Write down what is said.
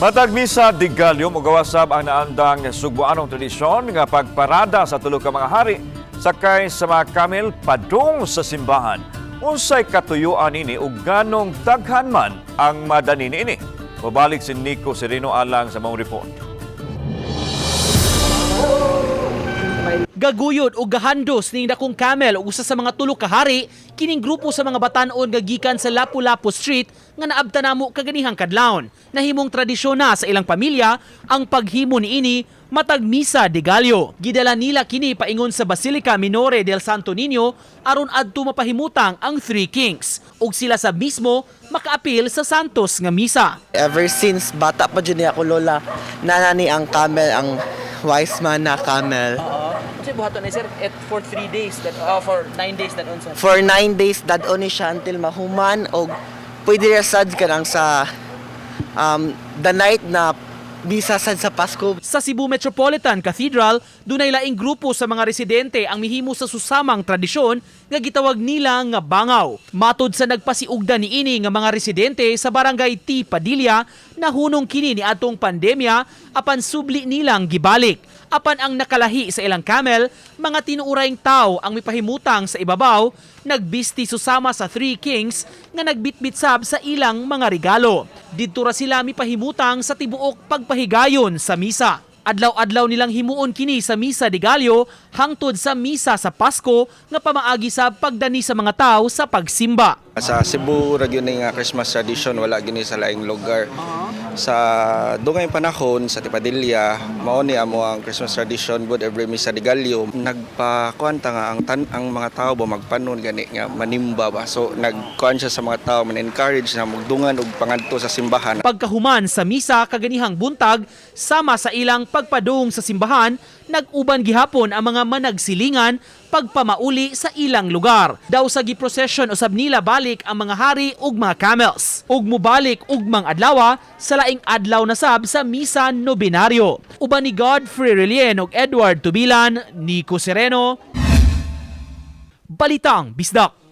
Matag misa di Galyo, mugawasab ang naandang sugbuanong tradisyon nga pagparada sa tulo ka mga hari sakay sa mga kamel padung sa simbahan. Unsay katuyuan ini ug ganong daghan man ang madani niini. Mabalik si Nico Sereno alang sa mong report. Gaguyod o gahandos ning dakong camel o usa sa mga tulo ka hari kining grupo sa mga batan-on nga gikan sa Lapu-Lapu Street nga naabta namo kaganihang kadlawon. Nahimong tradisyon na sa ilang pamilya ang paghimo niini matag misa de Gallo. Gidala nila kini paingon sa Basilica Minore del Santo Niño aron adto mapahimutang ang Three Kings ug sila sa mismo makaapil sa santos nga misa. Ever since bata pa dyan ako lola, nanani ang camel, ang wise man na camel. Kasi buhaton ni sir for 3 days for 9 days that unsa. For 9 days, dadon ni siya until mahuman o pwede resad ka lang sa the night na bisa sad sa Pasko. Sa Cebu Metropolitan Cathedral, dunay laing grupo sa mga residente ang mihimo sa susamang tradisyon nga gitawag nila nga bangaw. Matod sa nagpasiugda niini nga mga residente sa barangay T. Padilla, nahunong kini ni atong pandemya apan subli nilang gibalik. Apan ang nakalahi sa ilang camel, mga tinuurayng tao ang mipahimutang sa ibabaw, nagbisti susama sa Three Kings nga nagbitbitsab sa ilang mga regalo. Didto ra sila mipahimutang sa tibuok pagpahigayon sa misa. Adlaw-adlaw nilang himuon kini sa Misa de Gallo hangtod sa misa sa Pasko nga pamaagi sa pagdani sa mga tao sa pagsimba. Sa Cebu ra gyud nga Christmas tradition, wala gini sa laing lugar. Sa dungay panahon sa Tipadilla, mao ni amo ang Christmas tradition good every Misa de Gallo. Nagpakuanta nga ang mga tao ba magpanon gani nga manimba ba. So nagkuan siya sa mga tao, man-encourage na magdungan og pangadto sa simbahan. Pagkahuman sa misa kaganihang buntag, sama sa ilang pagpadung sa simbahan, nag-uban gihapon ang mga managsilingan pagpamauli sa ilang lugar. Daw sa giprosesyon usab nila balik ang mga hari ug mga camels. Ug mubalik ugmang adlaw sa laing adlaw na sab sa misa nobinaryo. Uban ni Godfrey Relien ug Edward Tubilan, Nico Sereno, Balitang Bisdak.